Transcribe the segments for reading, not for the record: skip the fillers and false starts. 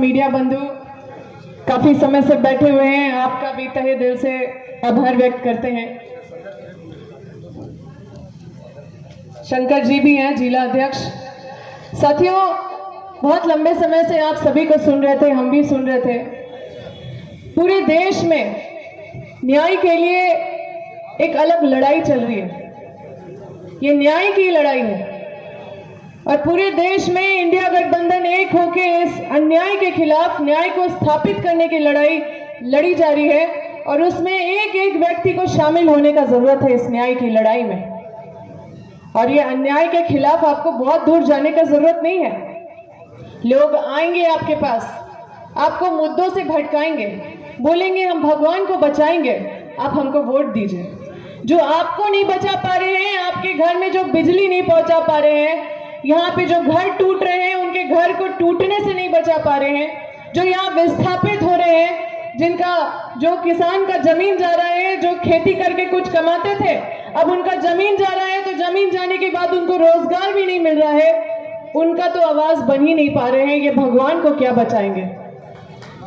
Media बंधु काफी समय से बैठे हुए हैं, आपका भी तहे दिल से आभार व्यक्त करते हैं। शंकर जी भी हैं, जिला अध्यक्ष। साथियों, बहुत लंबे समय से आप सभी को सुन रहे थे, हम भी सुन रहे थे। पूरे देश में न्याय के लिए एक अलग लड़ाई चल रही है। ये न्याय की लड़ाई है और पूरे देश में इंडिया गठबंधन एक होके इस अन्याय के खिलाफ न्याय को स्थापित करने की लड़ाई लड़ी जा रही है और उसमें एक एक व्यक्ति को शामिल होने का जरूरत है इस न्याय की लड़ाई में। और ये अन्याय के खिलाफ आपको बहुत दूर जाने का जरूरत नहीं है। लोग आएंगे आपके पास, आपको मुद्दों से भटकाएंगे, बोलेंगे हम भगवान को बचाएंगे, आप हमको वोट दीजिए। जो आपको नहीं बचा पा रहे हैं, आपके घर में जो बिजली नहीं पहुंचा पा रहे हैं, यहाँ पे जो घर टूट रहे हैं उनके घर को टूटने से नहीं बचा पा रहे हैं, जो यहाँ विस्थापित हो रहे हैं, जिनका जो किसान का जमीन जा रहा है, जो खेती करके कुछ कमाते थे, अब उनका जमीन जा रहा है, तो जमीन जाने के बाद उनको रोजगार भी नहीं मिल रहा है, उनका तो आवाज बन ही नहीं पा रहे हैं। ये भगवान को क्या बचाएंगे?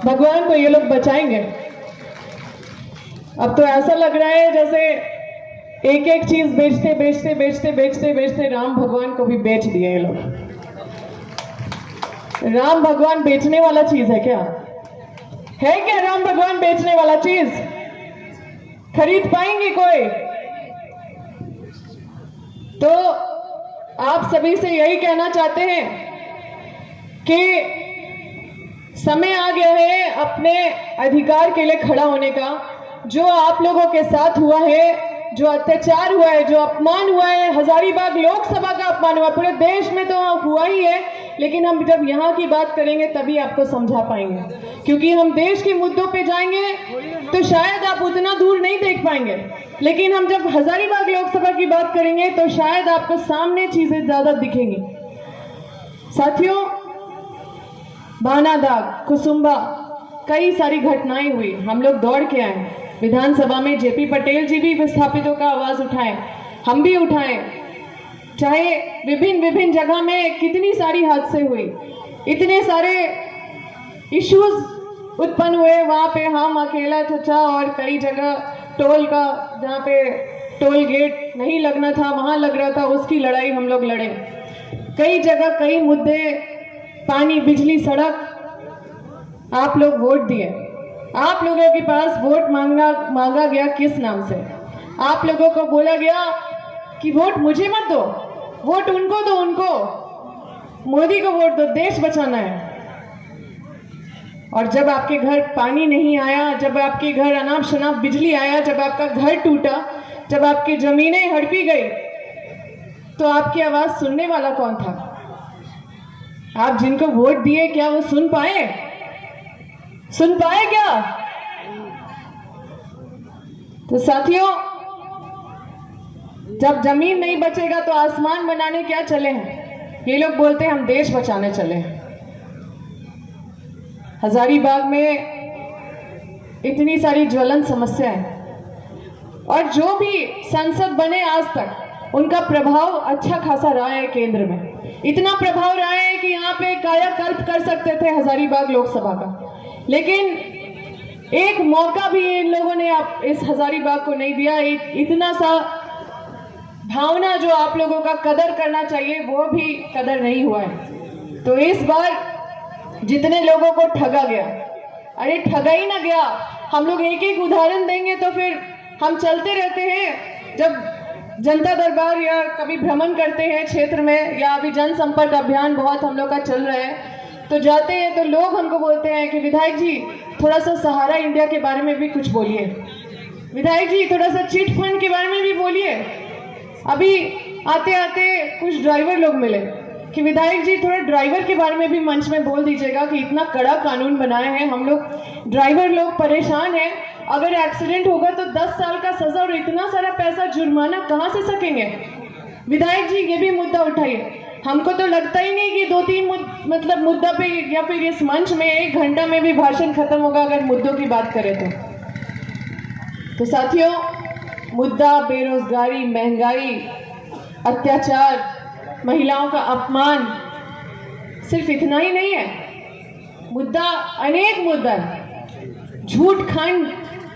भगवान को ये लोग बचाएंगे? अब तो ऐसा लग रहा है जैसे एक एक चीज बेचते बेचते बेचते बेचते बेचते राम भगवान को भी बेच दिए ये लोग। राम भगवान बेचने वाला चीज है क्या? है क्या राम भगवान बेचने वाला चीज? खरीद पाएंगे कोई? तो आप सभी से यही कहना चाहते हैं कि समय आ गया है अपने अधिकार के लिए खड़ा होने का। जो आप लोगों के साथ हुआ है, जो अत्याचार हुआ है, जो अपमान हुआ है, हजारीबाग लोकसभा का अपमान हुआ, पूरे देश में तो हुआ ही है, लेकिन हम जब यहाँ की बात करेंगे तभी आपको समझा पाएंगे, क्योंकि हम देश के मुद्दों पे जाएंगे तो शायद आप उतना दूर नहीं देख पाएंगे, लेकिन हम जब हजारीबाग लोकसभा की बात करेंगे तो शायद आपको सामने चीजें ज्यादा दिखेंगी। साथियों, बानादाग, कुसुम्बा, कई सारी घटनाएं हुई, हम लोग दौड़ के आए विधानसभा में। जेपी पटेल जी भी विस्थापितों का आवाज उठाए, हम भी उठाए। चाहे विभिन्न जगह में कितनी सारी हादसे हुई, इतने सारे इश्यूज उत्पन्न हुए, वहां पे हम अकेला चचा और कई जगह टोल का, जहाँ पे टोल गेट नहीं लगना था वहां लग रहा था, उसकी लड़ाई हम लोग लड़े। कई जगह कई मुद्दे, पानी, बिजली, सड़क, आप लोग वोट दिए। आप लोगों के पास वोट मांगा गया किस नाम से? आप लोगों को बोला गया कि वोट मुझे मत दो, वोट उनको दो, उनको, मोदी को वोट दो, देश बचाना है। और जब आपके घर पानी नहीं आया, जब आपके घर अनाप शनाप बिजली आया, जब आपका घर टूटा, जब आपकी जमीनें हड़पी गई, तो आपकी आवाज सुनने वाला कौन था? आप जिनको वोट दिए, क्या वो सुन पाए? सुन पाए क्या? तो साथियों, जब जमीन नहीं बचेगा तो आसमान बनाने क्या चले हैं? ये लोग बोलते हैं हम देश बचाने चले हैं। हजारीबाग में इतनी सारी ज्वलंत समस्याएं, और जो भी सांसद बने आज तक, उनका प्रभाव अच्छा खासा रहा है केंद्र में। इतना प्रभाव रहा है कि यहाँ पे कायाकल्प कर सकते थे हजारीबाग लोकसभा का, लेकिन एक मौका भी इन लोगों ने आप इस हजारीबाग को नहीं दिया। इतना सा भावना जो आप लोगों का कदर करना चाहिए वो भी कदर नहीं हुआ है। तो इस बार जितने लोगों को ठगा गया, अरे ठगा ही ना गया, हम लोग एक एक उदाहरण देंगे तो फिर हम चलते रहते हैं। जब जनता दरबार या कभी भ्रमण करते हैं क्षेत्र में, या अभी जनसंपर्क अभियान बहुत हम लोग का चल रहा है, तो जाते हैं तो लोग हमको बोलते हैं कि विधायक जी थोड़ा सा सहारा इंडिया के बारे में भी कुछ बोलिए, विधायक जी थोड़ा सा चिट फंड के बारे में भी बोलिए। अभी आते आते कुछ ड्राइवर लोग मिले कि विधायक जी थोड़ा ड्राइवर के बारे में भी मंच में बोल दीजिएगा कि इतना कड़ा कानून बनाए हैं, हम लोग ड्राइवर लोग परेशान हैं, अगर एक्सीडेंट होगा तो 10 साल का सजा और इतना सारा पैसा जुर्माना कहाँ से सकेंगे? विधायक जी ये भी मुद्दा उठाइए। हमको तो लगता ही नहीं कि 2-3 मुद्दा पे या फिर इस मंच में 1 घंटा में भी भाषण खत्म होगा अगर मुद्दों की बात करें तो साथियों, मुद्दा बेरोजगारी, महंगाई, अत्याचार, महिलाओं का अपमान सिर्फ इतना ही नहीं है। मुद्दा अनेक मुद्दा है, झूठ खंड,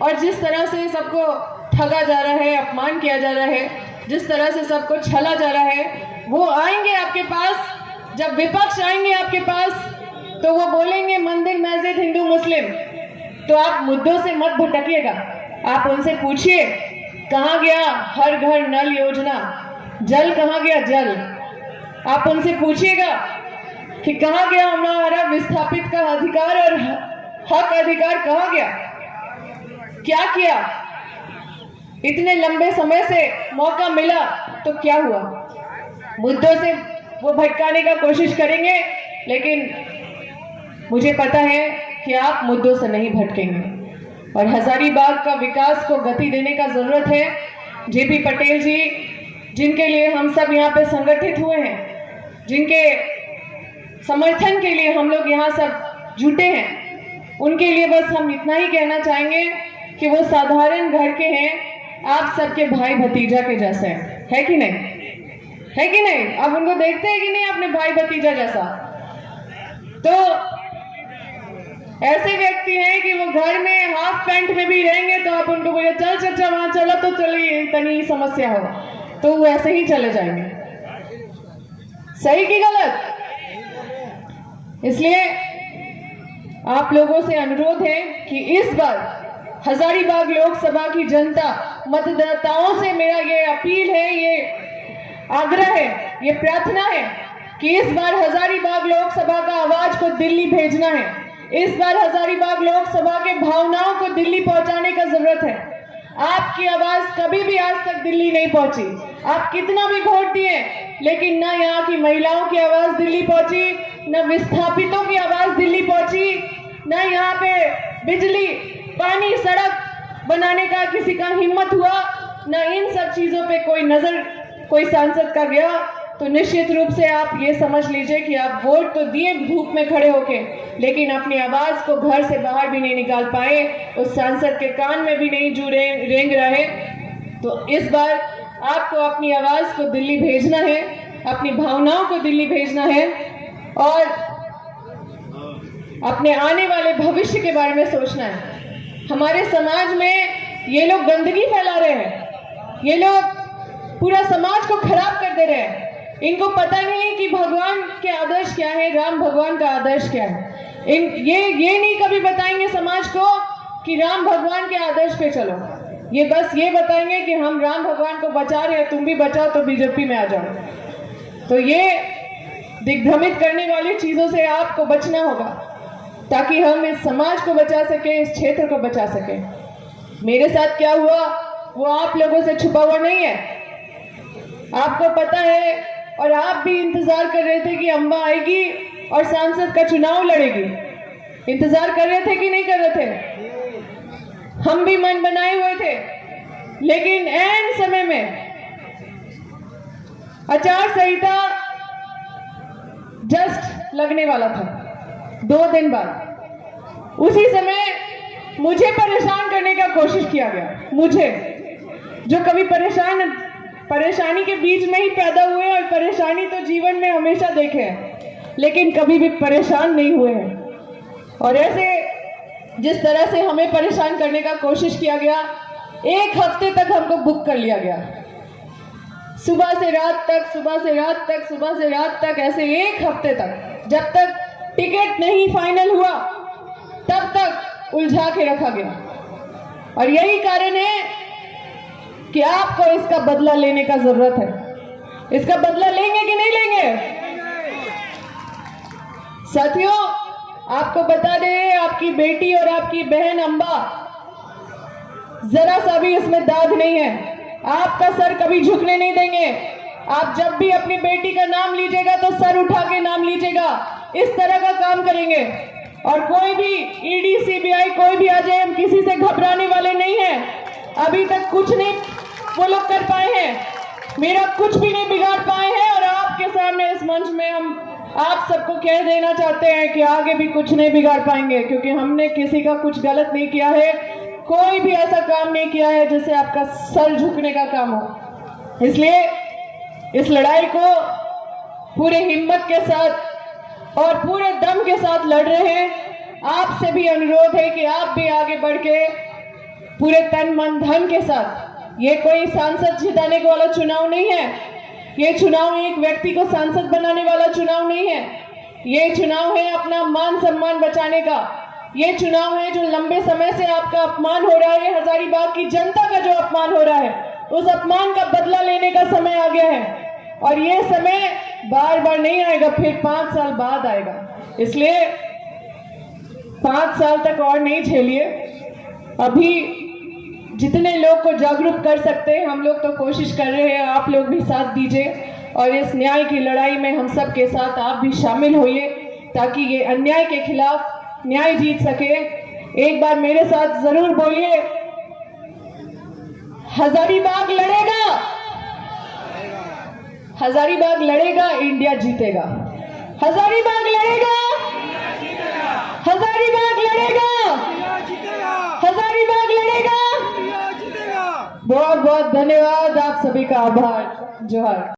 और जिस तरह से सबको ठगा जा रहा है, अपमान किया जा रहा है, जिस तरह से सबको छला जा रहा है, वो आएंगे आपके पास। जब विपक्ष आएंगे आपके पास तो वो बोलेंगे मंदिर मस्जिद हिंदू मुस्लिम, तो आप मुद्दों से मत भटकिएगा। आप उनसे पूछिए कहाँ गया हर घर नल योजना, जल कहाँ गया जल। आप उनसे पूछिएगा कि कहाँ गया हमारा विस्थापित का अधिकार और हक अधिकार कहाँ गया, क्या किया। इतने लंबे समय से मौका मिला तो क्या हुआ। मुद्दों से वो भटकाने का कोशिश करेंगे, लेकिन मुझे पता है कि आप मुद्दों से नहीं भटकेंगे। और हजारीबाग का विकास को गति देने का जरूरत है। जेपी पटेल जी, जिनके लिए हम सब यहाँ पे संगठित हुए हैं, जिनके समर्थन के लिए हम लोग यहाँ सब जुटे हैं, उनके लिए बस हम इतना ही कहना चाहेंगे कि वो साधारण घर के हैं, आप सबके भाई भतीजा के जैसे है कि नहीं, है कि नहीं। आप उनको देखते हैं कि नहीं अपने भाई भतीजा जैसा। तो ऐसे व्यक्ति हैं कि वो घर में हाफ पैंट में भी रहेंगे तो आप उनको बोले चल चचा वहां चलो, तो चलिए इतनी समस्या हो, तो वो ऐसे ही चले जाएंगे। सही कि गलत। इसलिए आप लोगों से अनुरोध है कि इस बार हजारीबाग लोकसभा की जनता, मतदाताओं से मेरा ये अपील है, ये आग्रह है, ये प्रार्थना है कि इस बार हजारीबाग लोकसभा का आवाज को दिल्ली भेजना है। इस बार हजारीबाग लोकसभा के भावनाओं को दिल्ली पहुंचाने का जरूरत है। आपकी आवाज कभी भी आज तक दिल्ली नहीं पहुंची। आप कितना भी वोट दिए, लेकिन ना यहाँ की महिलाओं की आवाज दिल्ली पहुंची, न विस्थापितों की आवाज दिल्ली पहुंची, न यहाँ पे बिजली पानी सड़क बनाने का किसी का हिम्मत हुआ, न इन सब चीजों पे कोई नजर कोई सांसद का गया। तो निश्चित रूप से आप ये समझ लीजिए कि आप वोट तो दिए धूप में खड़े होके, लेकिन अपनी आवाज को घर से बाहर भी नहीं निकाल पाए, उस सांसद के कान में भी नहीं जू रेंग रहे। तो इस बार आपको अपनी आवाज को दिल्ली भेजना है, अपनी भावनाओं को दिल्ली भेजना है, और अपने आने वाले भविष्य के बारे में सोचना है। हमारे समाज में ये लोग गंदगी फैला रहे हैं, ये लोग पूरा समाज को खराब कर दे रहे हैं। इनको पता नहीं कि भगवान के आदर्श क्या है, राम भगवान का आदर्श क्या है। ये नहीं कभी बताएंगे समाज को कि राम भगवान के आदर्श पे चलो। ये बस ये बताएंगे कि हम राम भगवान को बचा रहे हैं, तुम भी बचाओ तो बीजेपी में आ जाओ। तो ये दिग्भ्रमित करने वाली चीजों से आपको बचना होगा, ताकि हम इस समाज को बचा सके, इस क्षेत्र को बचा सके। मेरे साथ क्या हुआ वो आप लोगों से छुपा हुआ नहीं है, आपको पता है। और आप भी इंतजार कर रहे थे कि अम्बा आएगी और सांसद का चुनाव लड़ेगी। इंतजार कर रहे थे कि नहीं कर रहे थे। हम भी मन बनाए हुए थे, लेकिन ऐन समय में आचार संहिता जस्ट लगने वाला था 2 दिन बाद। उसी समय मुझे परेशान करने का कोशिश किया गया। मुझे जो कभी परेशानी के बीच में ही पैदा हुए और परेशानी तो जीवन में हमेशा देखे हैं, लेकिन कभी भी परेशान नहीं हुए हैं। और ऐसे जिस तरह से हमें परेशान करने का कोशिश किया गया, 1 हफ्ते तक हमको बुक कर लिया गया। सुबह से रात तक, सुबह से रात तक, सुबह से रात तक, ऐसे 1 हफ्ते तक, जब तक टिकट नहीं फाइनल हुआ तब तक उलझा के रखा गया। और यही कारण है कि आपको इसका बदला लेने का जरूरत है। इसका बदला लेंगे कि नहीं लेंगे? साथियों, आपको बता दें, आपकी बेटी और आपकी बहन अम्बा, जरा सा भी इसमें दाग नहीं है। आपका सर कभी झुकने नहीं देंगे। आप जब भी अपनी बेटी का नाम लीजिएगा तो सर उठा के नाम लीजिएगा। इस तरह का काम करेंगे। और कोई भी ईडी सीबीआई कोई भी आ जाए, हम किसी से घबराने वाले नहीं हैं। अभी तक कुछ नहीं वो लोग कर पाए हैं, मेरा कुछ भी नहीं बिगाड़ पाए हैं। और आपके सामने इस मंच में हम आप सबको कह देना चाहते हैं कि आगे भी कुछ नहीं बिगाड़ पाएंगे, क्योंकि हमने किसी का कुछ गलत नहीं किया है। कोई भी ऐसा काम नहीं किया है जिससे आपका सर झुकने का काम हो। इसलिए इस लड़ाई को पूरे हिम्मत के साथ और पूरे दम के साथ लड़ रहे हैं। आपसे भी अनुरोध है कि आप भी आगे बढ़ के पूरे तन मन धन के साथ, ये कोई सांसद जिताने वाला चुनाव नहीं है, ये चुनाव एक व्यक्ति को सांसद बनाने वाला चुनाव नहीं है, ये चुनाव है अपना मान सम्मान बचाने का, ये चुनाव है जो लंबे समय से आपका अपमान हो रहा है, हजारीबाग की जनता का जो अपमान हो रहा है, उस अपमान का बदला लेने का समय आ गया है। और ये समय बार बार नहीं आएगा, फिर 5 साल बाद आएगा, इसलिए 5 साल तक और नहीं झेलिए। अभी जितने लोग को जागरूक कर सकते हैं हम लोग तो कोशिश कर रहे हैं, आप लोग भी साथ दीजिए और इस न्याय की लड़ाई में हम सब के साथ आप भी शामिल होइए, ताकि ये अन्याय के खिलाफ न्याय जीत सके। एक बार मेरे साथ जरूर बोलिए, हजारीबाग लड़ेगा, हजारीबाग लड़ेगा, इंडिया जीतेगा। हजारीबाग लड़ेगा, हजारीबाग लड़ेगा, हजारीबाग लड़ेगा। बहुत बहुत धन्यवाद, आप सभी का आभार। जोहार।